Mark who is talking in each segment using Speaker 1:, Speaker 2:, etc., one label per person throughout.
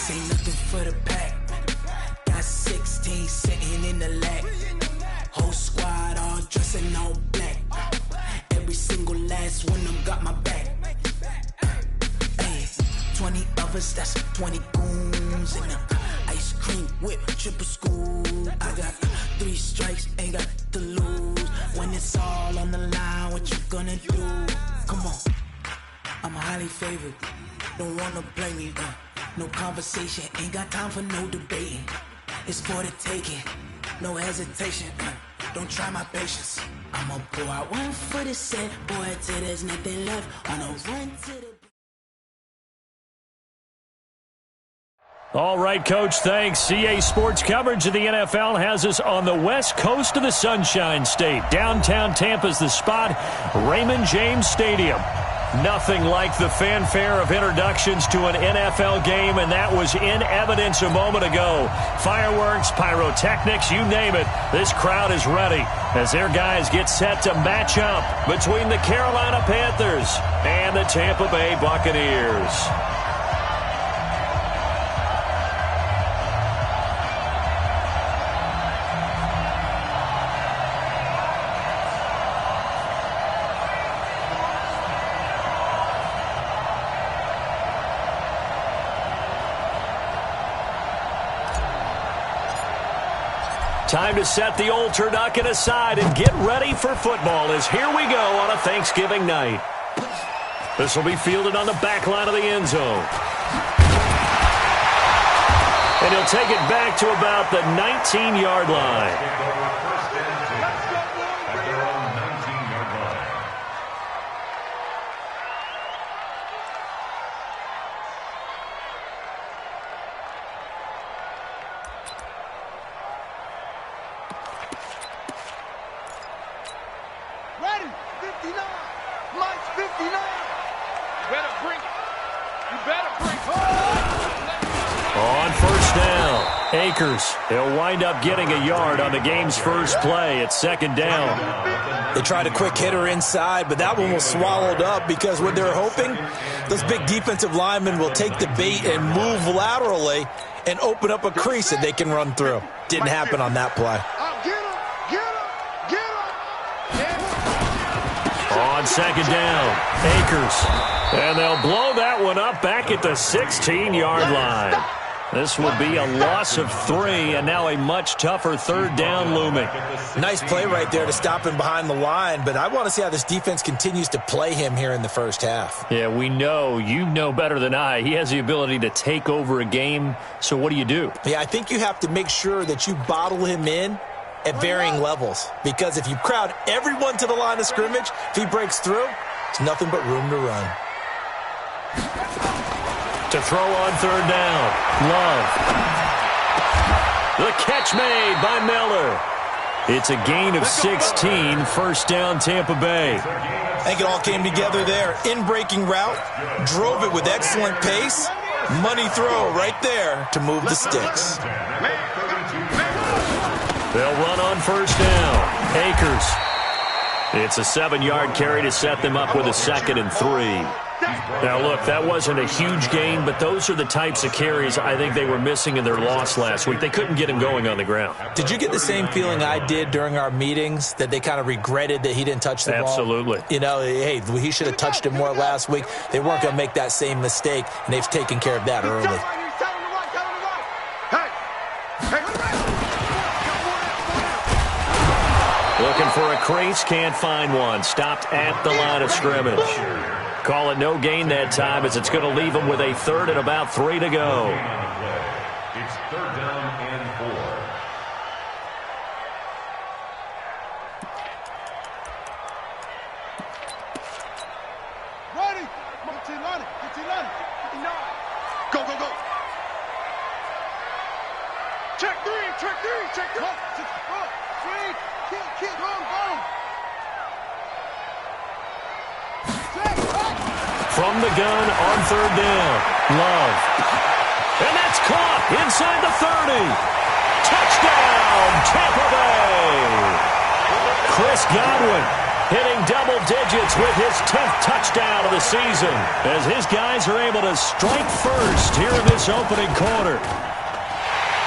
Speaker 1: This ain't nothing for the pack. Got 16 sitting in the lap. Whole squad all dressing all black. Every single last one of them got my back. Hey, 20 of us, that's 20 goons in the ice cream whip, triple scoop. I got 3 strikes, ain't got to lose. When it's all on the line, what you gonna do? Come on, I'm highly favored. Don't wanna blame me, no conversation, ain't got time for no debating. It's for the taking, no hesitation, don't try my patience. I'ma pour out one for the set, boy, till there's nothing left. On a run to the...
Speaker 2: All right, Coach, thanks. CA Sports coverage of the NFL has us on the west coast of the Sunshine State. Downtown Tampa's the spot, Raymond James Stadium. Nothing like the fanfare of introductions to an NFL game, and that was in evidence a moment ago. Fireworks, pyrotechnics, you name it. This crowd is ready as their guys get set to match up between the Carolina Panthers and the Tampa Bay Buccaneers. Time to set the old turducken aside and get ready for football as here we go on a Thanksgiving night. This will be fielded on the back line of the end zone. And he'll take it back to about the 19-yard line. They'll wind up getting a yard on the game's first play. It's second down.
Speaker 3: They tried a quick hitter inside, but that one was swallowed up because what they're hoping, those big defensive linemen will take the bait and move laterally and open up a crease that they can run through. Didn't happen on that play.
Speaker 2: On second down, Akers. And they'll blow that one up back at the 16-yard line. This will be a loss of 3, and now a much tougher third down looming.
Speaker 3: Nice play right there to stop him behind the line, but I want to see how this defense continues to play him here in the first half.
Speaker 2: Yeah, we know. You know better than I. He has the ability to take over a game, so what do you do?
Speaker 3: Yeah, I think you have to make sure that you bottle him in at varying levels, because if you crowd everyone to the line of scrimmage, if he breaks through, it's nothing but room to run.
Speaker 2: To throw on third down, Love. The catch made by Miller. It's a gain of 16, first down Tampa Bay.
Speaker 3: I think it all came together there. In-breaking route, drove it with excellent pace. Money throw right there to move the sticks.
Speaker 2: They'll run on first down. Akers. It's a 7-yard carry to set them up with a 2nd and 3. Now, look, that wasn't a huge gain, but those are the types of carries I think they were missing in their loss last week. They couldn't get him going on the ground.
Speaker 3: Did you get the same feeling I did during our meetings, that they kind of regretted that he didn't touch the ball?
Speaker 2: Absolutely.
Speaker 3: You know, hey, he should have touched it more last week. They weren't going to make that same mistake, and they've taken care of that early.
Speaker 2: Looking for a crease, can't find one. Stopped at the line of scrimmage. Call it no gain that time as it's going to leave them with a 3rd and about 3 to go.
Speaker 4: It's 3rd down and 4.
Speaker 5: Ready. Go, go, go. Check 3. Kid, run.
Speaker 2: From the gun on third down, Love. And that's caught inside the 30. Touchdown, Tampa Bay. Chris Godwin. hitting double digits with his 10th touchdown of the season, as his guys are able to strike first here in this opening quarter.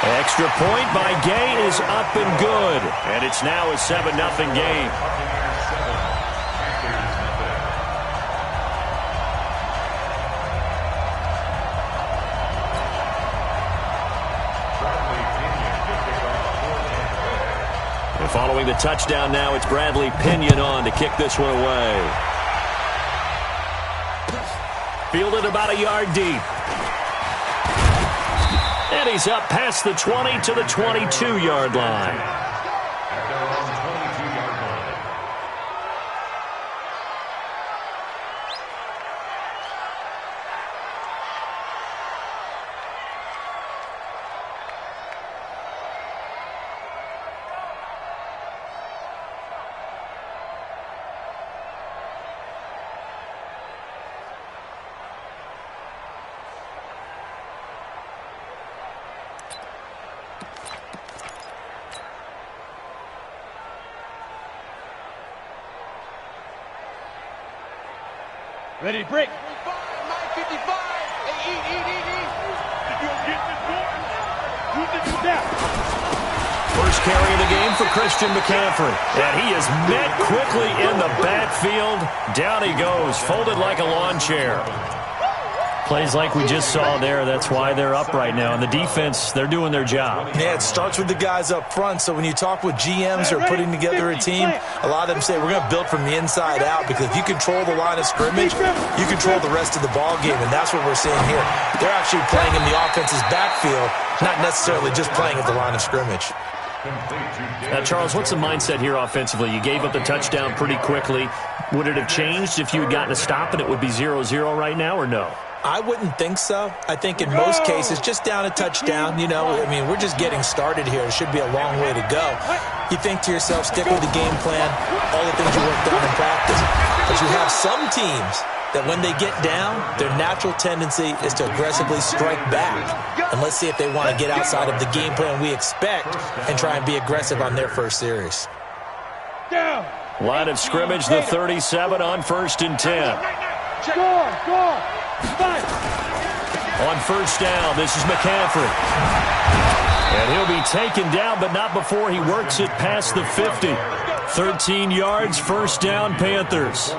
Speaker 2: Extra point by Gay is up and good, and it's now a 7-0 game. And following the touchdown now, it's Bradley Pinion on to kick this one away. Fielded about a yard deep. And he's up past the 20 to the 22-yard line.
Speaker 5: Ready to break. 9:55. Hey, eat. You gonna get this boy? Who's this step?
Speaker 2: First carry of the game for Christian McCaffrey. And he is met quickly in the backfield. Down he goes, folded like a lawn chair. Plays like we just saw there. That's why they're up right now. And the defense, they're doing their job.
Speaker 3: Yeah, it starts with the guys up front. So when you talk with GMs who are putting together a team, a lot of them say we're going to build from the inside out, because if you control the line of scrimmage, you control the rest of the ball game, and that's what we're seeing here. They're actually playing in the offense's backfield, not necessarily just playing at the line of scrimmage.
Speaker 2: Now, Charles, what's the mindset here offensively? You gave up the touchdown pretty quickly. Would it have changed if you had gotten a stop and it would be 0-0 right now, or no?
Speaker 3: I wouldn't think so. I think in most cases, just down a touchdown, we're just getting started here. It should be a long way to go. You think to yourself, stick with the game plan, all the things you worked on in practice. But you have some teams that when they get down, their natural tendency is to aggressively strike back. And let's see if they want to get outside of the game plan we expect and try and be aggressive on their first series.
Speaker 2: Line of scrimmage, the 37 on 1st and 10.
Speaker 5: Go.
Speaker 2: On first down, this is McCaffrey. And he'll be taken down, but not before he works it past the 50. 13 yards, first down, Panthers.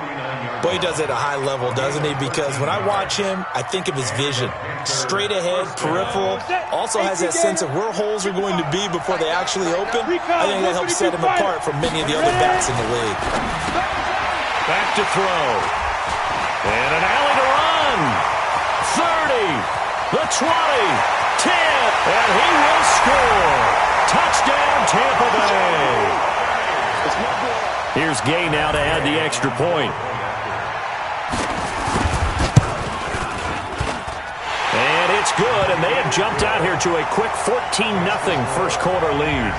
Speaker 3: Boy, he does it at a high level, doesn't he? Because when I watch him, I think of his vision. Straight ahead, peripheral. Also has that sense of where holes are going to be before they actually open. I think that helps set him apart from many of the other backs in the league.
Speaker 2: Back to throw. And an alley to run. 30, the 20, 10, and he will score. Touchdown, Tampa Bay. Here's Gay now to add the extra point. And it's good, and they have jumped out here to a quick 14-0 first quarter lead.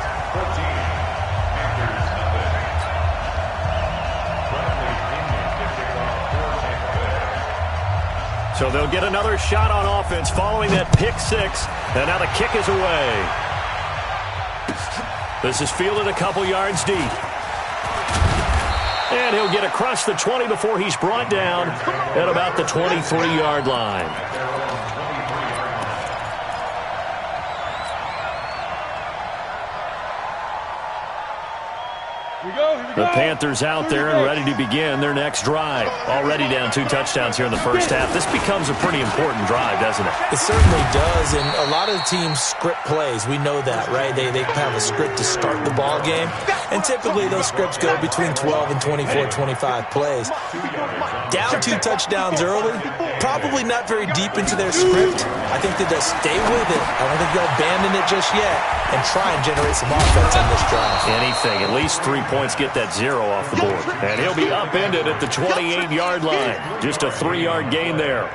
Speaker 2: So they'll get another shot on offense following that pick six. And now the kick is away. This is fielded a couple yards deep. And he'll get across the 20 before he's brought down at about the 23-yard line. The Panthers out there and ready to begin their next drive. Already down 2 touchdowns here in the first half. This becomes a pretty important drive, doesn't it?
Speaker 3: It certainly does, and a lot of the teams script plays. We know that, right? They have a script to start the ball game, and typically those scripts go between 12 and 24, 25 plays. Down 2 touchdowns early, probably not very deep into their script. I think that they'll stay with it. I don't think they'll abandon it just yet and try and generate some offense on this drive.
Speaker 2: Anything, at least 3 points, get that 0 off the board. And he'll be upended at the 28-yard line. Just a 3-yard gain there.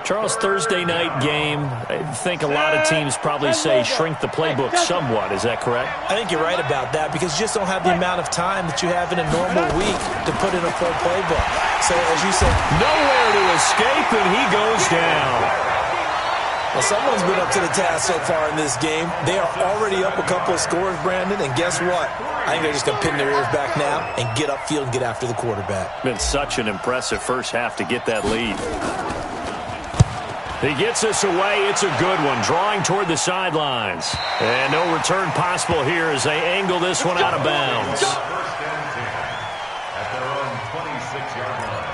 Speaker 2: Charles, Thursday night game, I think a lot of teams probably say shrink the playbook somewhat. Is that correct?
Speaker 3: I think you're right about that, because you just don't have the amount of time that you have in a normal week to put in a full playbook. So, as you said,
Speaker 2: nowhere to escape, and he goes down.
Speaker 3: Well, someone's been up to the task so far in this game. They are already up a couple of scores, Brandon, and guess what? I think they're just going to pin their ears back now and get upfield and get after the quarterback.
Speaker 2: Been such an impressive first half to get that lead. He gets this away. It's a good one, drawing toward the sidelines. And no return possible here as they angle this one out of bounds.
Speaker 4: First and 10 at their own 26-yard line.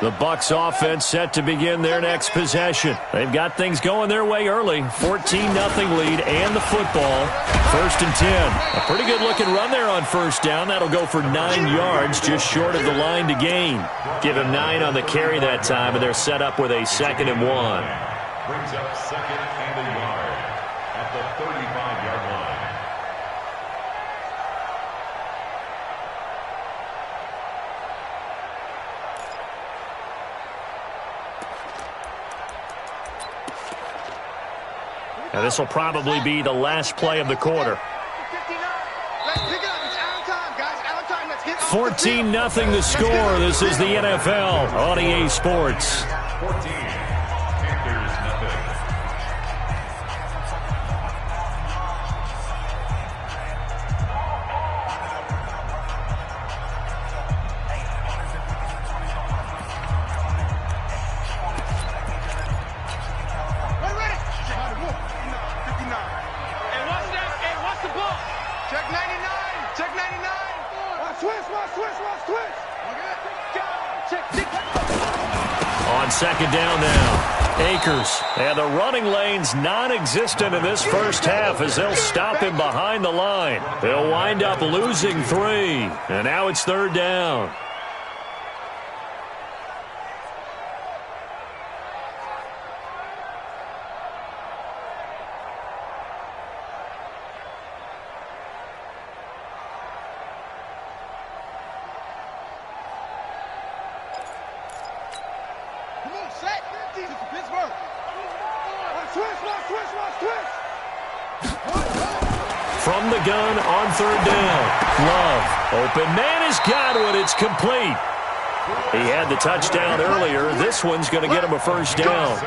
Speaker 2: The Bucs offense set to begin their next possession. They've got things going their way early. 14-0 lead and the football. First and 10. A pretty good-looking run there on first down. That'll go for 9 yards, just short of the line to gain. Give him 9 on the carry that time, and they're set up with a 2nd and 1.
Speaker 4: Brings up 2nd and a yard at the 35-yard line.
Speaker 2: Now this will probably be the last play of the quarter. 14-0 the score. This is the NFL on EA Sports.
Speaker 4: 14, Panthers nothing.
Speaker 2: On second down now, Akers. And the running lane's non-existent in this first half as they'll stop him behind the line. They'll wind up losing 3. And now it's third down. From the gun on third down. Love. Open man has got it. It's complete. He had the touchdown earlier. This one's going to get him a first down.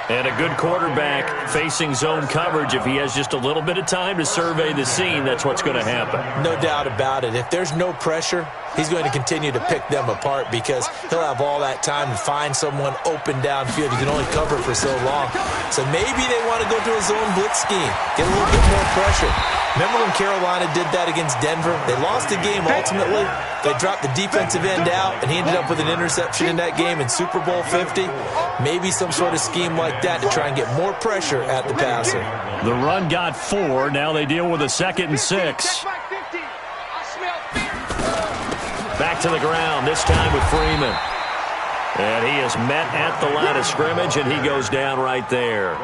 Speaker 2: And a good quarterback facing zone coverage. If he has just a little bit of time to survey the scene, that's what's going to happen.
Speaker 3: No doubt about it. If there's no pressure, he's going to continue to pick them apart because he'll have all that time to find someone open downfield. He can only cover for so long. So maybe they want to go to a zone blitz scheme, get a little bit more pressure. Remember when Carolina did that against Denver? They lost the game ultimately. They dropped the defensive end out, and he ended up with an interception in that game in Super Bowl 50. Maybe some sort of scheme like that to try and get more pressure at the passer.
Speaker 2: The run got 4. Now they deal with a 2nd and 6. Back to the ground, this time with Freeman. And he is met at the line of scrimmage, and he goes down right there.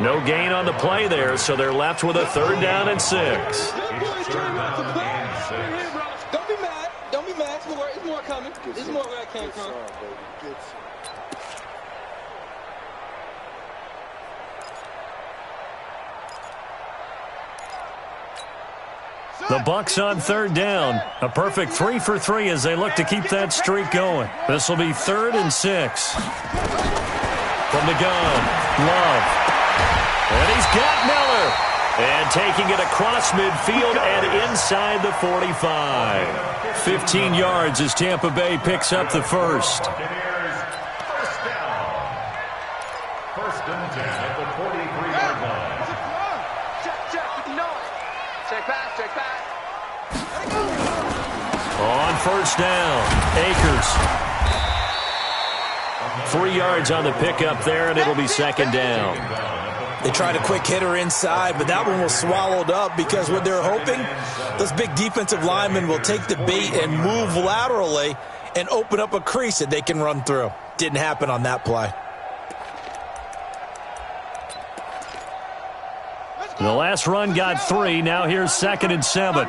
Speaker 2: No gain on the play there, so they're left with a 3rd down and 6.
Speaker 4: It's 3rd down and 6.
Speaker 6: Don't be mad. Don't be mad. It's more coming. It's more where I came from.
Speaker 2: The Bucs on 3rd down. A perfect 3 for 3 as they look to keep that streak going. This will be 3rd and 6. From the gun, Love. And he's got Miller. And taking it across midfield and inside the 45. 15 yards as Tampa Bay picks up the first.
Speaker 4: Buccaneers, first down. 1st and 10 at the 43-yard line.
Speaker 5: Check pass, check pass.
Speaker 2: On first down, Akers. 3 yards on the pickup there, and it'll be 2nd down.
Speaker 3: They tried a quick hitter inside, but that one was swallowed up because what they're hoping, those big defensive linemen will take the bait and move laterally and open up a crease that they can run through. Didn't happen on that play.
Speaker 2: The last run got 3. Now here's 2nd and 7.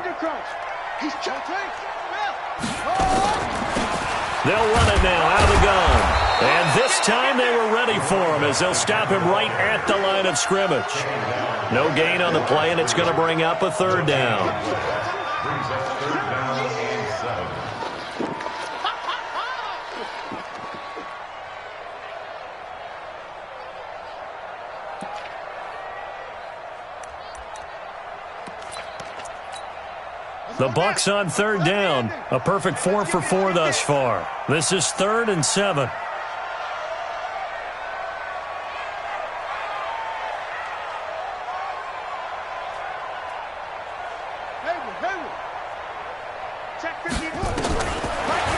Speaker 2: They'll run it now out of the gun. And this time they were ready for him as they'll stop him right at the line of scrimmage. No gain on the play, and it's going to bring up a 3rd down.
Speaker 4: Brings up 3rd down and 7.
Speaker 2: The Bucs on third down. A perfect 4 for 4 thus far. This is 3rd and 7.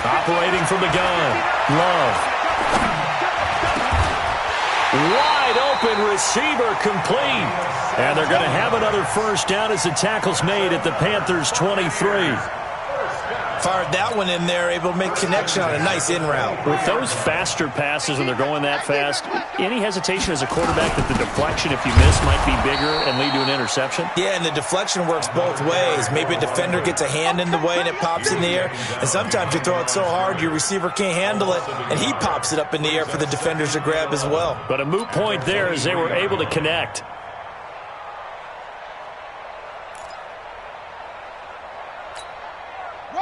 Speaker 2: Operating from the gun. Love. Wide open receiver complete. And they're going to have another first down as the tackle's made at the Panthers' 23.
Speaker 3: Fired that one in there, able to make connection on a nice in route.
Speaker 2: With those faster passes when they're going that fast, any hesitation as a quarterback that the deflection, if you miss, might be bigger and lead to an interception?
Speaker 3: Yeah, and the deflection works both ways. Maybe a defender gets a hand in the way and it pops in the air. And sometimes you throw it so hard your receiver can't handle it, and he pops it up in the air for the defenders to grab as well.
Speaker 2: But a moot point there as they were able to connect.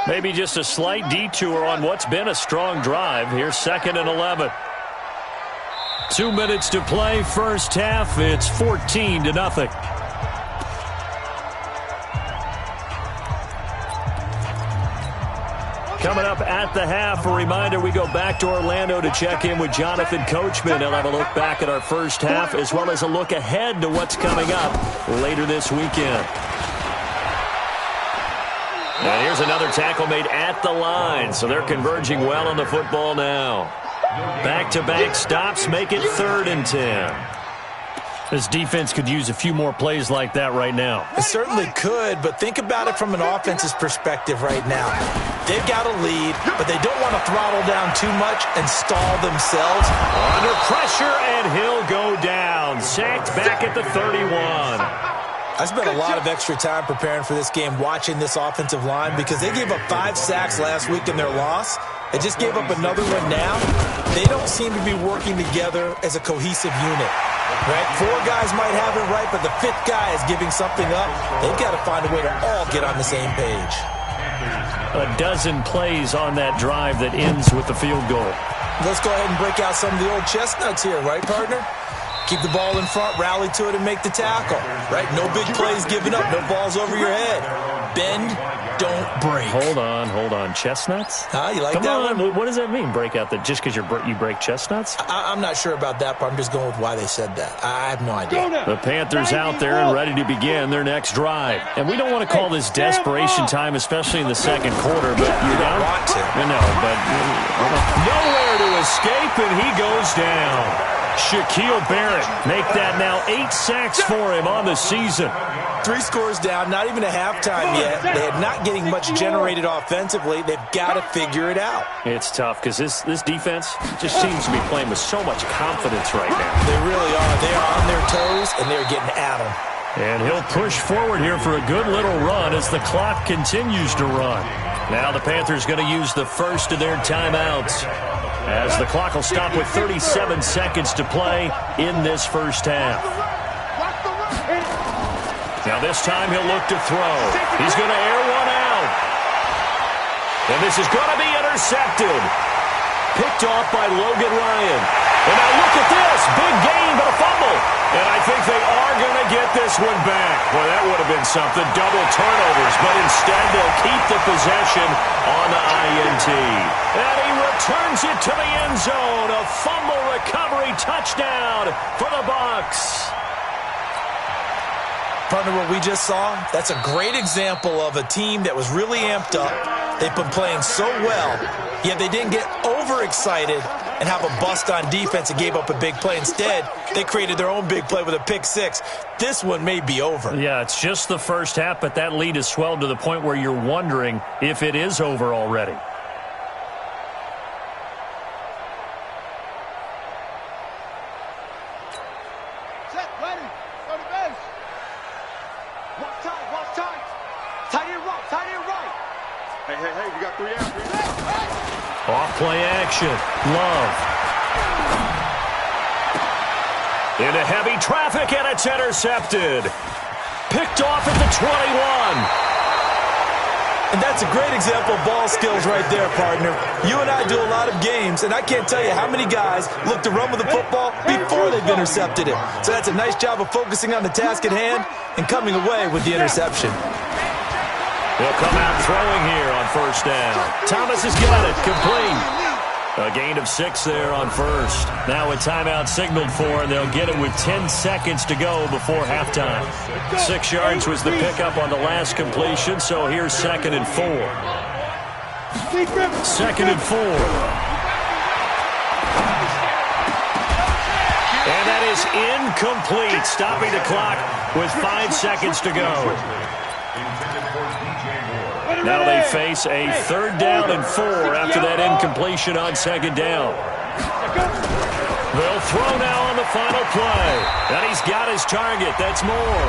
Speaker 2: Maybe just a slight detour on what's been a strong drive. Here's 2nd and 11. 2 minutes to play, first half. It's 14-0. Coming up at the half, a reminder, we go back to Orlando to check in with Jonathan Coachman. He'll have a look back at our first half as well as a look ahead to what's coming up later this weekend. And here's another tackle made at the line, so they're converging well on the football now. Back-to-back stops make it 3rd and 10. This defense could use a few more plays like that right now.
Speaker 3: It certainly could, but think about it from an offense's perspective right now. They've got a lead, but they don't want to throttle down too much and stall themselves.
Speaker 2: Under pressure, and he'll go down. Sacked back at the 31.
Speaker 3: I spent a lot of extra time preparing for this game watching this offensive line because they gave up 5 sacks last week in their loss. They just gave up another one now. They don't seem to be working together as a cohesive unit. Right? 4 guys might have it right, but the 5th guy is giving something up. They've got to find a way to all get on the same page.
Speaker 2: A dozen plays on that drive that ends with the field goal.
Speaker 3: Let's go ahead and break out some of the old chestnuts here, right, partner? Keep the ball in front, rally to it, and make the tackle. Right? No big plays given up, no balls over your head. Bend, don't break.
Speaker 2: Hold on. Chestnuts?
Speaker 3: You like
Speaker 2: Come
Speaker 3: that
Speaker 2: on.
Speaker 3: one?
Speaker 2: What does that mean, break out? Just because you break chestnuts?
Speaker 3: I'm not sure about that, but I'm just going with why they said that. I have no idea.
Speaker 2: The Panthers out there and ready to begin their next drive. And we don't want to call this desperation time, especially in the second quarter, but
Speaker 3: you don't want to.
Speaker 2: No, but nowhere to escape, and he goes down. Shaquille Barrett make that now 8 sacks for him on the season.
Speaker 3: 3 scores down, not even a halftime yet. They're not getting much generated offensively. They've got to figure it out.
Speaker 2: It's tough because this defense just seems to be playing with so much confidence right now.
Speaker 3: They really are. They are on their toes, and they're getting at them.
Speaker 2: And he'll push forward here for a good little run as the clock continues to run. Now the Panthers going to use the first of their timeouts, as the clock will stop with 37 seconds to play in this first half. Now this time he'll look to throw. He's going to air one out. And this is going to be intercepted. Picked off by Logan Ryan. And now look at this. Big gain, but a fumble. And I think they are going to get this one back. Well, that would have been something. Double turnovers. But instead, they'll keep the possession on the INT. And he returns it to the end zone. A fumble recovery touchdown for the Bucs.
Speaker 3: Partner, what we just saw, that's a great example of a team that was really amped up. They've been playing so well, yet they didn't get overexcited and have a bust on defense and gave up a big play. Instead, they created their own big play with a pick 6. This one may be over.
Speaker 2: Yeah, it's just the first half, but that lead has swelled to the point where you're wondering if it is over already.
Speaker 5: Set, ready, go to base. Walk tight. Tight end right. Hey, we got 3 out.
Speaker 2: Off play action. Love. Into heavy traffic, and it's intercepted. Picked off at the 21.
Speaker 3: And that's a great example of ball skills right there, partner. You and I do a lot of games, and I can't tell you how many guys look to run with the football before they've intercepted it. So that's a nice job of focusing on the task at hand and coming away with the interception.
Speaker 2: He'll come out throwing here on first down. Thomas has got it. Complete. A gain of 6 there on first. Now a timeout signaled for, and they'll get it with 10 seconds to go before halftime. 6 yards was the pickup on the last completion, so here's 2nd and 4. 2nd and 4. And that is incomplete, stopping the clock with 5 seconds to go. Now they face a 3rd down and 4 after that incompletion on 2nd down. They'll throw now on the final play. And he's got his target. That's more.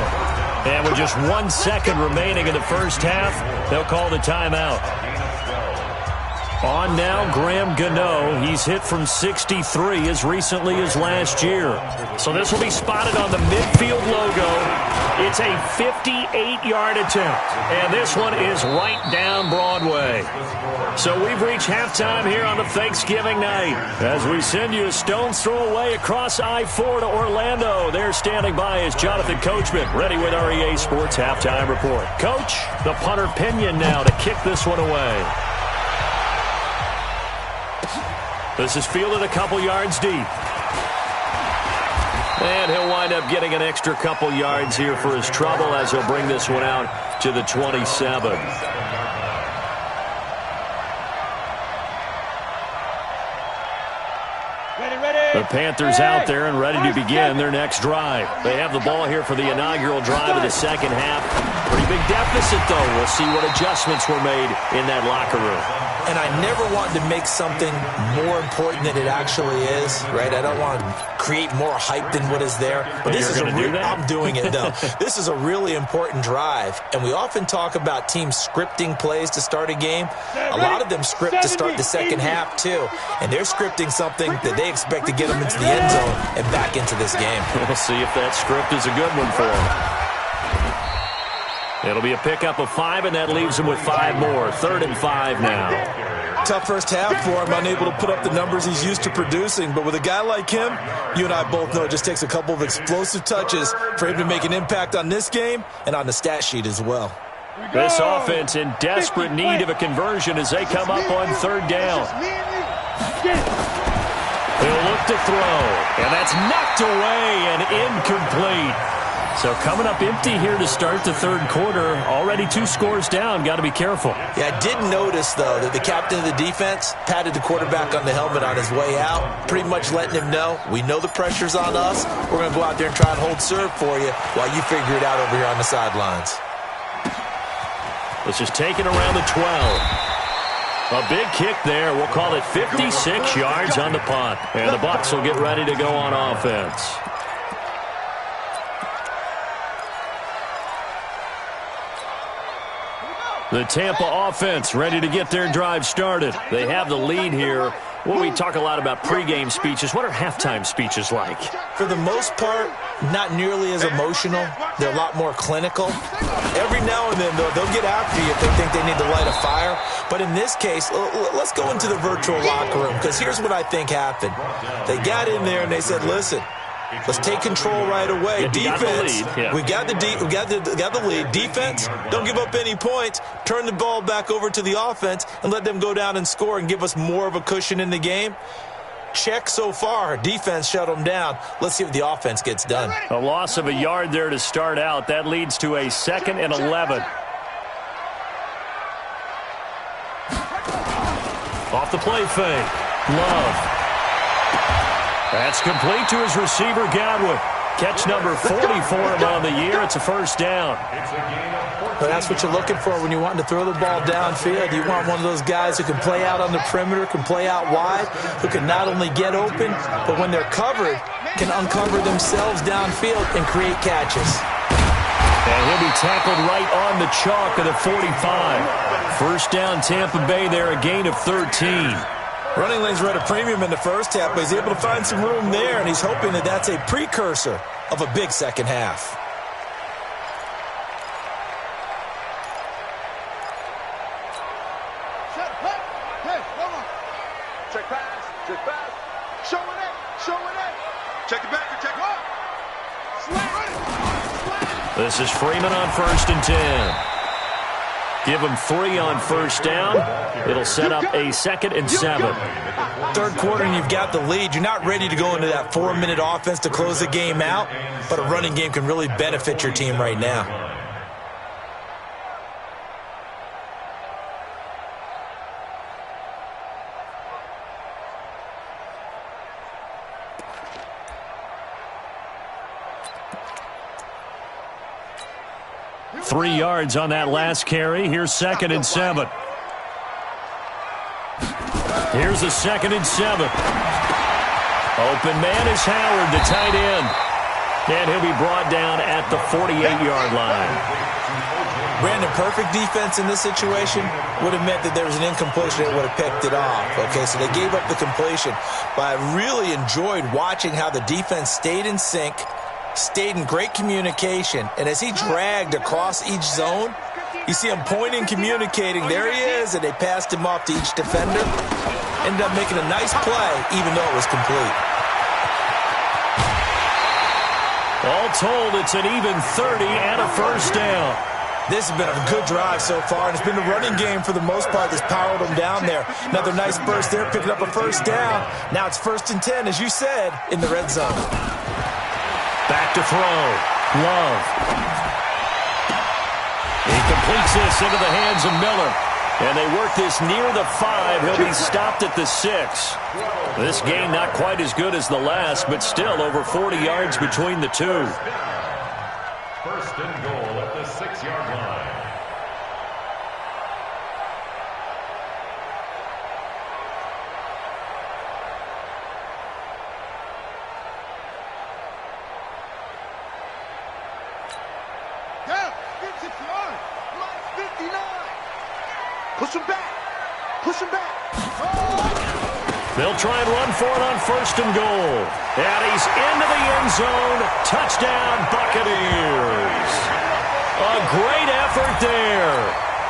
Speaker 2: And with just 1 second remaining in the first half, they'll call the timeout. On now, Graham Gano. He's hit from 63 as recently as last year. So this will be spotted on the midfield logo. It's a 58-yard attempt. And this one is right down Broadway. So we've reached halftime here on the Thanksgiving night. As we send you a stone's throw away across I-4 to Orlando. There standing by is Jonathan Coachman, ready with our EA Sports Halftime Report. Coach, the punter Pinion now to kick this one away. This is fielded a couple yards deep. And he'll wind up getting an extra couple yards here for his trouble as he'll bring this one out to the 27. The Panthers out there and ready to begin their next drive. They have the ball here for the inaugural drive of the second half. Pretty big deficit, though. We'll see what adjustments were made in that locker room.
Speaker 3: And I never wanted to make something more important than it actually is, right? I don't want to create more hype than what is there. But this is I'm doing it, though. This is a really important drive. And we often talk about teams scripting plays to start a game. A lot of them script to start the second half, too. And they're scripting something that they expect to get them into the end zone and back into this game.
Speaker 2: We'll see if that script is a good one for them. It'll be a pickup of 5, and that leaves him with 5 more. 3rd and 5 now.
Speaker 3: Tough first half for him, unable to put up the numbers he's used to producing. But with a guy like him, you and I both know it just takes a couple of explosive touches for him to make an impact on this game and on the stat sheet as well.
Speaker 2: This offense in desperate need of a conversion as they come up on 3rd down. He'll look to throw, and that's knocked away and incomplete. So coming up empty here to start the 3rd quarter. Already 2 scores down. Got to be careful.
Speaker 3: Yeah, I did notice, though, that the captain of the defense patted the quarterback on the helmet on his way out, pretty much letting him know, we know the pressure's on us. We're going to go out there and try and hold serve for you while you figure it out over here on the sidelines.
Speaker 2: This is taken around the 12. A big kick there. We'll call it 56 yards on the punt. And the Bucs will get ready to go on offense. The Tampa offense ready to get their drive started. They have the lead here. Well, we talk a lot about pregame speeches. What are halftime speeches like?
Speaker 3: For the most part, not nearly as emotional. They're a lot more clinical. Every now and then, they'll get after you if they think they need to light a fire. But in this case, let's go into the virtual locker room, because here's what I think happened. They got in there and they said, listen, let's take control right away. Defense, we got the lead. Defense, don't give up any points. Turn the ball back over to the offense and let them go down and score and give us more of a cushion in the game. Check so far. Defense shut them down. Let's see if the offense gets done.
Speaker 2: A loss of a yard there to start out. That leads to a 2nd and 11. Off the play fake. Love. That's complete to his receiver, Godwin. Catch number 40 for him on the year. It's a first down.
Speaker 3: But that's what you're looking for when you're wanting to throw the ball downfield. You want one of those guys who can play out on the perimeter, can play out wide, who can not only get open, but when they're covered, can uncover themselves downfield and create catches.
Speaker 2: And he'll be tackled right on the chalk of the 45. First down, Tampa Bay there, a gain of 13.
Speaker 3: Running lanes were at a premium in the first half, but he's able to find some room there, and he's hoping that that's a precursor of a big second half.
Speaker 5: Check pass. Showing it. Check it back. Check it up. Slam.
Speaker 2: This is Freeman on 1st and 10. Give them 3 on first down. It'll set up a 2nd and 7.
Speaker 3: Third quarter and you've got the lead. You're not ready to go into that 4-minute offense to close the game out, but a running game can really benefit your team right now.
Speaker 2: Three yards on that last carry. Here's 2nd and 7. Here's a 2nd and 7. Open man is Howard, the tight end. And he'll be brought down at the 48-yard line.
Speaker 3: Brandon, perfect defense in this situation would have meant that there was an incompletion that would have picked it off. Okay, so they gave up the completion. But I really enjoyed watching how the defense stayed in sync, stayed in great communication, and as he dragged across each zone, you see him pointing, communicating. There he is, and they passed him off to each defender. Ended up making a nice play, even though it was complete.
Speaker 2: All told, it's an even 30 and a first down.
Speaker 3: This has been a good drive so far, and it's been a running game for the most part that's powered them down there. Another nice burst there, picking up a first down. Now it's 1st and 10, as you said, in the red zone.
Speaker 2: Back to throw. Love. He completes this into the hands of Miller. And they work this near the 5. He'll be stopped at the 6. This game not quite as good as the last, but still over 40 yards between the two.
Speaker 4: 1st and goal at the 6-yard line.
Speaker 5: Push him back. Push him back.
Speaker 2: They'll try and run for it on 1st and goal. And he's into the end zone. Touchdown, Buccaneers. A great effort there.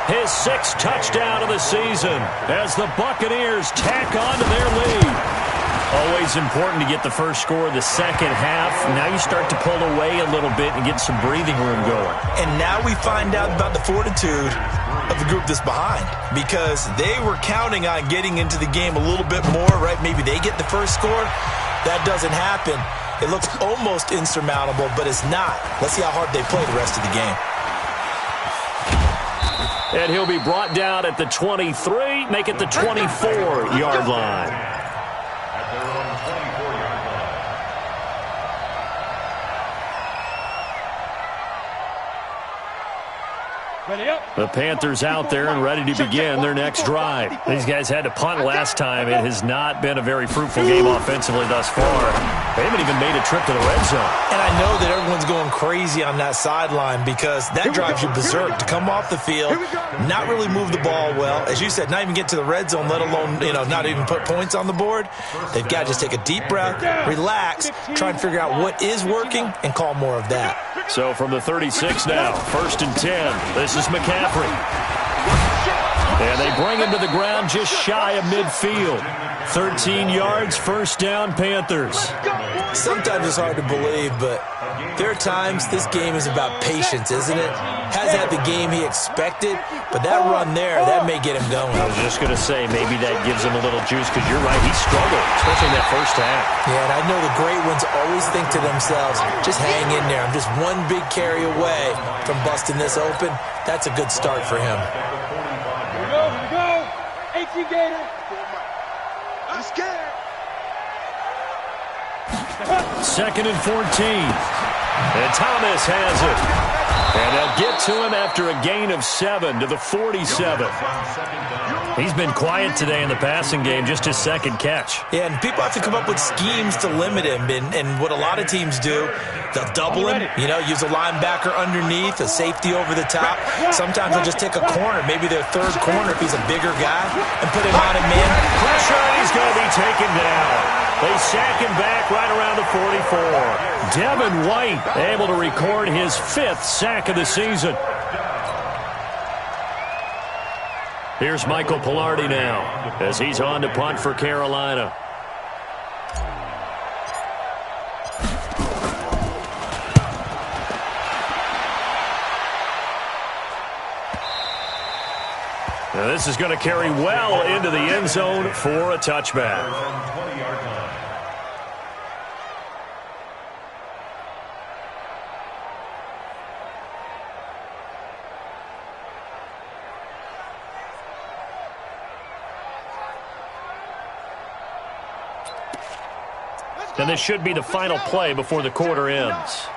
Speaker 2: His 6th touchdown of the season as the Buccaneers tack on to their lead. Always important to get the first score of the second half. Now you start to pull away a little bit and get some breathing room going.
Speaker 3: And now we find out about the fortitude of the group that's behind, because they were counting on getting into the game a little bit more, right? Maybe they get the first score. That doesn't happen. It looks almost insurmountable, but it's not. Let's see how hard they play the rest of the game.
Speaker 2: And he'll be brought down at the 23, make it the 24-yard line.
Speaker 4: At their own 24-yard line.
Speaker 2: The Panthers out there and ready to begin their next drive. These guys had to punt last time. It has not been a very fruitful game offensively thus far. They haven't even made a trip to the red zone.
Speaker 3: And I know that everyone's going crazy on that sideline because that drives you berserk to come off the field, not really move the ball well. As you said, not even get to the red zone, let alone, not even put points on the board. They've got to just take a deep breath, relax, try and figure out what is working, and call more of that.
Speaker 2: So from the 36 now, 1st and 10. This is McCaffrey. And they bring him to the ground just shy of midfield. 13 yards, first down, Panthers.
Speaker 3: Sometimes it's hard to believe, but there are times this game is about patience, isn't it? Hasn't had the game he expected, but that run there, that may get him going.
Speaker 2: I was just going to say, maybe that gives him a little juice, because you're right, he struggled, especially in that first half.
Speaker 3: Yeah, and I know the great ones always think to themselves, just hang in there. I'm just one big carry away from busting this open. That's a good start for him.
Speaker 5: Here we go. 18 Gator. I'm scared.
Speaker 2: 2nd and 14. And Thomas has it. And they'll get to him after a gain of 7 to the 47. He's been quiet today in the passing game, just his 2nd catch.
Speaker 3: Yeah, and people have to come up with schemes to limit him. And what a lot of teams do, they'll double him, use a linebacker underneath, a safety over the top. Sometimes they'll just take a corner, maybe their 3rd corner if he's a bigger guy, and put him on a man.
Speaker 2: Pressure, and he's going to be taken down. They sack him back right around the 44. Devin White able to record his 5th sack of the season. Here's Michael Pilardi now as he's on to punt for Carolina. And this is going to carry well into the end zone for a touchback. And this should be the final play before the quarter ends.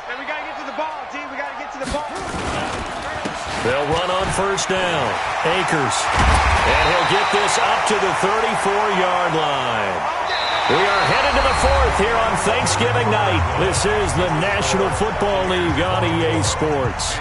Speaker 5: And we got to get to the ball, T. We got to get to the ball.
Speaker 2: They'll run on first down. Akers. And he'll get this up to the 34-yard line. We are headed to the fourth here on Thanksgiving night. This is the National Football League on EA Sports.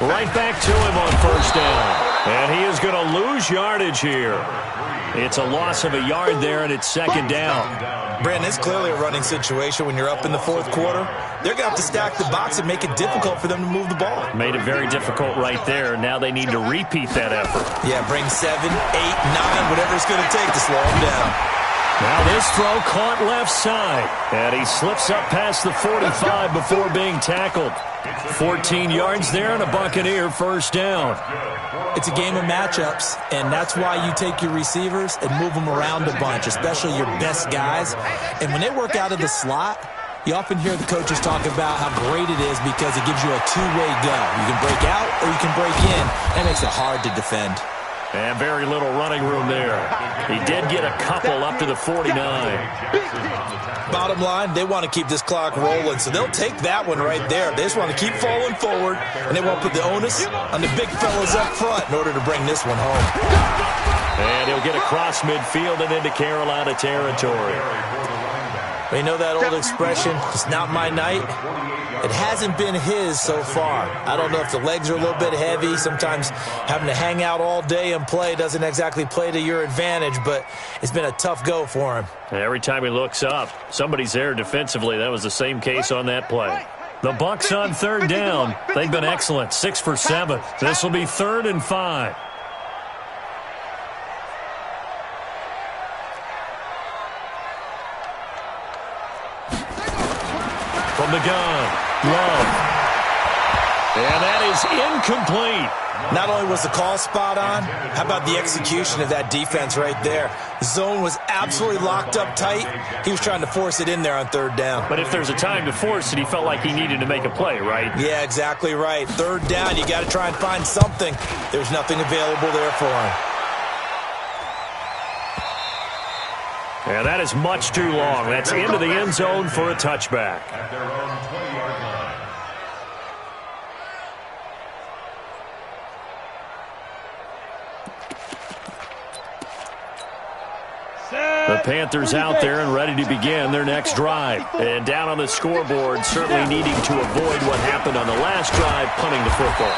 Speaker 2: Right back to him on first down. And he is going to lose yardage here. It's a loss of a yard there, and it's second down.
Speaker 3: Brandon, it's clearly a running situation when you're up in the fourth quarter. They're going to have to stack the box and make it difficult for them to move the ball.
Speaker 2: Made it very difficult right there. Now they need to repeat that effort.
Speaker 3: Yeah, bring 7, 8, 9, whatever it's going to take to slow them down.
Speaker 2: Now this throw caught left side. And he slips up past the 45 before being tackled. 14 yards there and a Buccaneer first down.
Speaker 3: It's a game of matchups, and that's why you take your receivers and move them around a bunch, especially your best guys. And when they work out of the slot, you often hear the coaches talk about how great it is because it gives you a two-way go. You can break out or you can break in. That makes it hard to defend.
Speaker 2: And very little running room there. He did get a couple up to the 49.
Speaker 3: Bottom line, they want to keep this clock rolling, so they'll take that one right there. They just want to keep falling forward, and they want to put the onus on the big fellas up front in order to bring this one home.
Speaker 2: And he'll get across midfield and into Carolina territory.
Speaker 3: You know that old expression, it's not my night? It hasn't been his so far. I don't know if the legs are a little bit heavy. Sometimes having to hang out all day and play doesn't exactly play to your advantage, but it's been a tough go for him.
Speaker 2: Every time he looks up, somebody's there defensively. That was the same case on that play. The Bucs on third down. They've been excellent, 6 for 7. This will be 3rd and 5. From the gun. Love. And that is incomplete.
Speaker 3: Not only was the call spot on, how about the execution of that defense right there? The zone was absolutely locked up tight. He was trying to force it in there on third down.
Speaker 2: But if there's a time to force it, he felt like he needed to make a play, right?
Speaker 3: Yeah, exactly right. Third down, you got to try and find something. There's nothing available there for him.
Speaker 2: And that is much too long. That's into the end zone for a touchback.
Speaker 4: At their own 20-yard line.
Speaker 2: The Panthers out there and ready to begin their next drive. And down on the scoreboard, certainly needing to avoid what happened on the last drive, punting the football.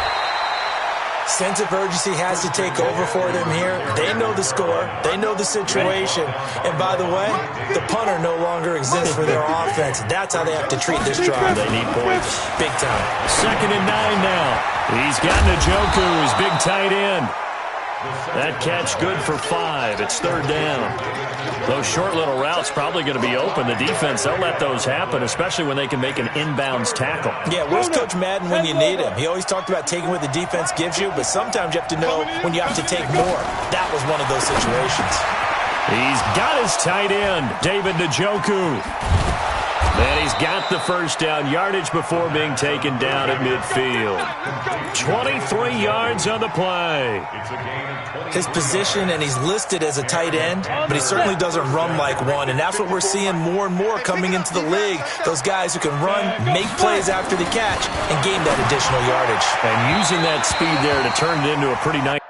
Speaker 3: Sense of urgency has to take over for them here. They know the score. They know the situation. And by the way, the punter no longer exists for their offense. That's how they have to treat this drive.
Speaker 2: They need points.
Speaker 3: Big time.
Speaker 2: 2nd and 9 now. He's got Njoku, his big tight end. That catch good for 5. It's 3rd down. Those short little routes probably going to be open. The defense, they'll let those happen, especially when they can make an inbounds tackle.
Speaker 3: Yeah, where's Coach Madden when you need him? He always talked about taking what the defense gives you, but sometimes you have to know when you have to take more. That was one of those situations.
Speaker 2: He's got his tight end, David Njoku. And he's got the first down yardage before being taken down at midfield. 23 yards on the play.
Speaker 3: His position, and he's listed as a tight end, but he certainly doesn't run like one, and that's what we're seeing more and more coming into the league. Those guys who can run, make plays after the catch, and gain that additional yardage.
Speaker 2: And using that speed there to turn it into a pretty nice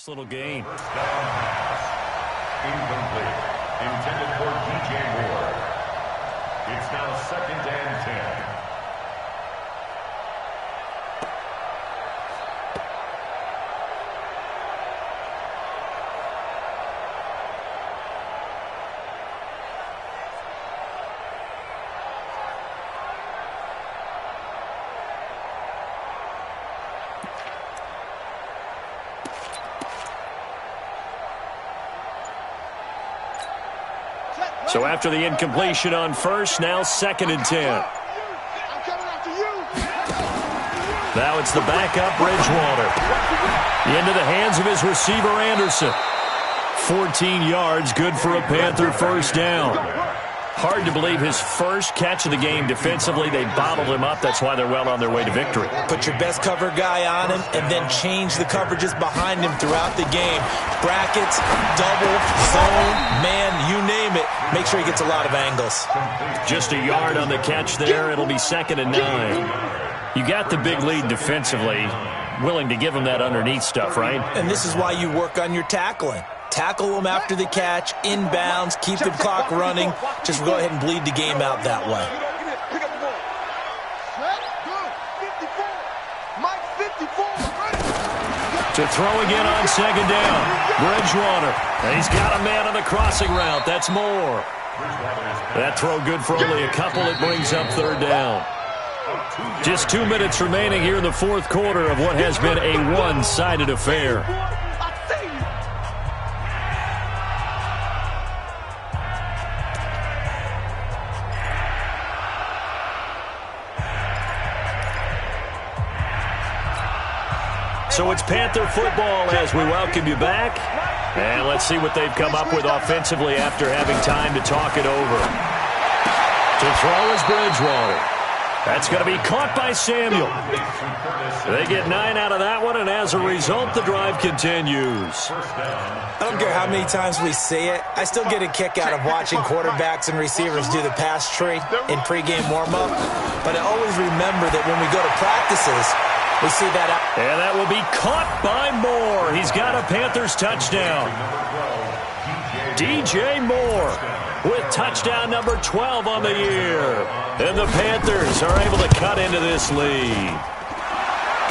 Speaker 2: little game.
Speaker 4: First down pass. Incomplete. Intended for DJ Ward. It's now 2nd and 10.
Speaker 2: So after the incompletion on first, now 2nd and 10. Now it's the backup Bridgewater. Into the hands of his receiver, Anderson. 14 yards, good for a Panther first down. Hard to believe his first catch of the game defensively. They bottled him up. That's why they're well on their way to victory.
Speaker 3: Put your best cover guy on him and then change the coverages behind him throughout the game. Brackets, double, zone, man, you name it. Make sure he gets a lot of angles.
Speaker 2: Just a yard on the catch there. It'll be 2nd and 9. You got the big lead defensively. Willing to give him that underneath stuff, right?
Speaker 3: And this is why you work on your tackling. Tackle them after the catch, inbounds, keep the clock running. Just go ahead and bleed the game out that way.
Speaker 2: To throw again on 2nd down. Bridgewater. And he's got a man on the crossing route. That's Moore. That throw good for only a couple. It brings up 3rd down. Just 2 minutes remaining here in the 4th quarter of what has been a one-sided affair. So it's Panther football as we welcome you back. And let's see what they've come up with offensively after having time to talk it over. To throw is Bridgewater. That's going to be caught by Samuel. They get 9 out of that one, and as a result, the drive continues.
Speaker 3: I don't care how many times we see it. I still get a kick out of watching quarterbacks and receivers do the pass tree in pregame warm-up. But I always remember that when we go to practices, we see that out.
Speaker 2: And that will be caught by Moore. He's got a Panthers touchdown. DJ Moore with touchdown number 12 on the year. And the Panthers are able to cut into this lead.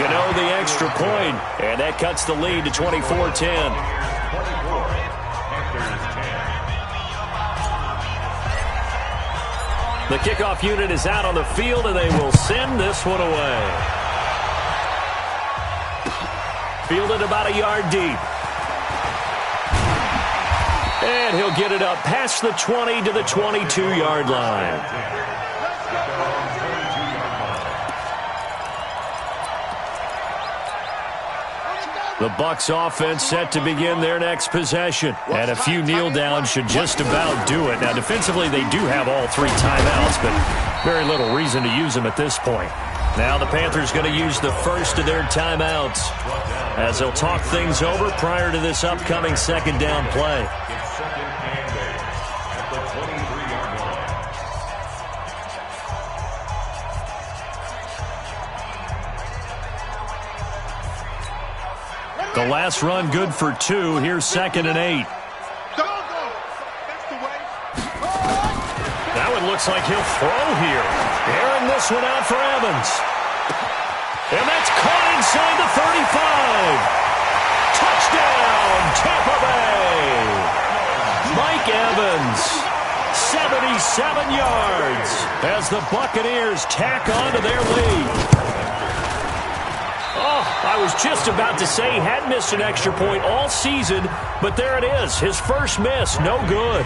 Speaker 2: Gano the extra point, and that cuts the lead to 24-10. The kickoff unit is out on the field, and they will send this one away. Fielded about a yard deep. And he'll get it up past the 20 to the 22-yard line. The Bucs offense set to begin their next possession. And a few kneel downs should just about do it. Now, defensively, they do have all 3 timeouts, but very little reason to use them at this point. Now the Panthers going to use the first of their timeouts as they'll talk things over prior to this upcoming 2nd down play. The last run good for 2. Here's 2nd and 8. That one looks like he'll throw here. Airing this one out for Evans. And that's caught inside the 35. Touchdown, Tampa Bay. Mike Evans, 77 yards as the Buccaneers tack on to their lead. Oh, I was just about to say he hadn't missed an extra point all season, but there it is. His first miss, no good.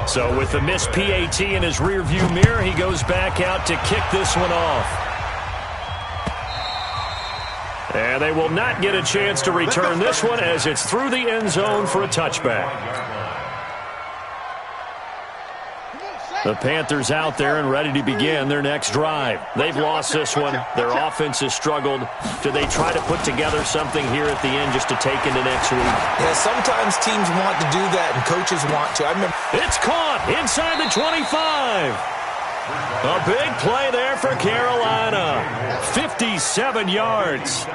Speaker 2: So with the missed PAT in his rearview mirror, he goes back out to kick this one off. And they will not get a chance to return this one as it's through the end zone for a touchback. The Panthers out there and ready to begin their next drive. They've lost this one. Their offense has struggled. Do they try to put together something here at the end just to take into next week?
Speaker 3: Yeah, sometimes teams want to do that and coaches want to. I remember.
Speaker 2: It's caught inside the 25. A big play there for Carolina. 57 yards.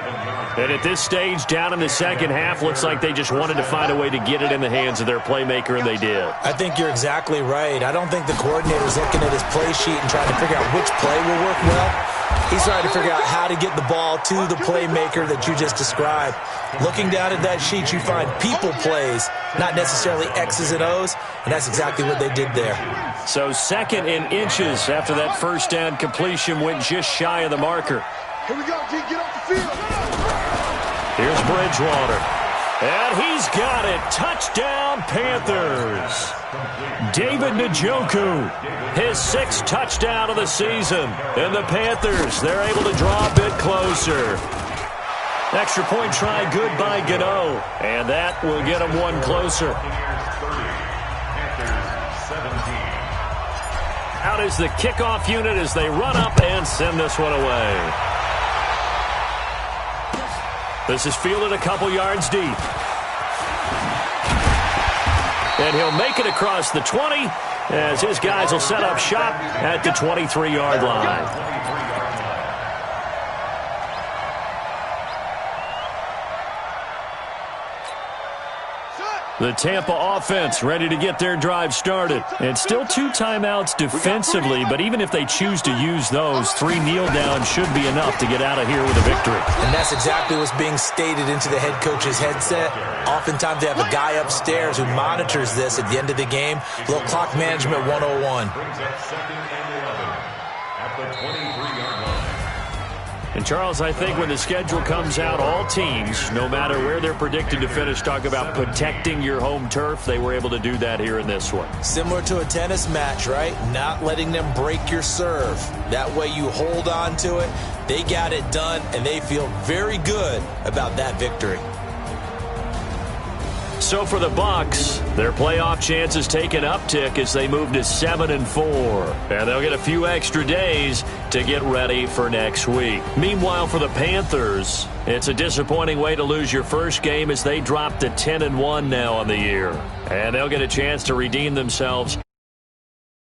Speaker 2: And at this stage, down in the second half, looks like they just wanted to find a way to get it in the hands of their playmaker, and they did.
Speaker 3: I think you're exactly right. I don't think the coordinator's looking at his play sheet and trying to figure out which play will work well. He's trying to figure out how to get the ball to the playmaker that you just described. Looking down at that sheet, you find people plays, not necessarily X's and O's, and that's exactly what they did there.
Speaker 2: So 2nd and inches after that first down completion went just shy of the marker.
Speaker 5: Here we go, G. Get off the field.
Speaker 2: Here's Bridgewater. And he's got it. Touchdown, Panthers. David Njoku, his 6th touchdown of the season. And the Panthers, they're able to draw a bit closer. Extra point try good by Gano. And that will get them one closer. Out is the kickoff unit as they run up and send this one away. This is fielded a couple yards deep. And he'll make it across the 20 as his guys will set up shop at the 23-yard line. The Tampa offense ready to get their drive started. And still 2 timeouts defensively, but even if they choose to use those, 3 kneel downs should be enough to get out of here with a victory.
Speaker 3: And that's exactly what's being stated into the head coach's headset. Oftentimes they have a guy upstairs who monitors this at the end of the game. A little clock management 101.
Speaker 4: Brings up 2nd and 11 at the 23-yard line.
Speaker 2: And, Charles, I think when the schedule comes out, all teams, no matter where they're predicted to finish, talk about protecting your home turf. They were able to do that here in this one.
Speaker 3: Similar to a tennis match, right? Not letting them break your serve. That way you hold on to it. They got it done, and they feel very good about that victory.
Speaker 2: So for the Bucs, their playoff chances take an uptick as they move to 7-4. And they'll get a few extra days to get ready for next week. Meanwhile, for the Panthers, it's a disappointing way to lose your first game as they drop to 10-1 now on the year. And they'll get a chance to redeem themselves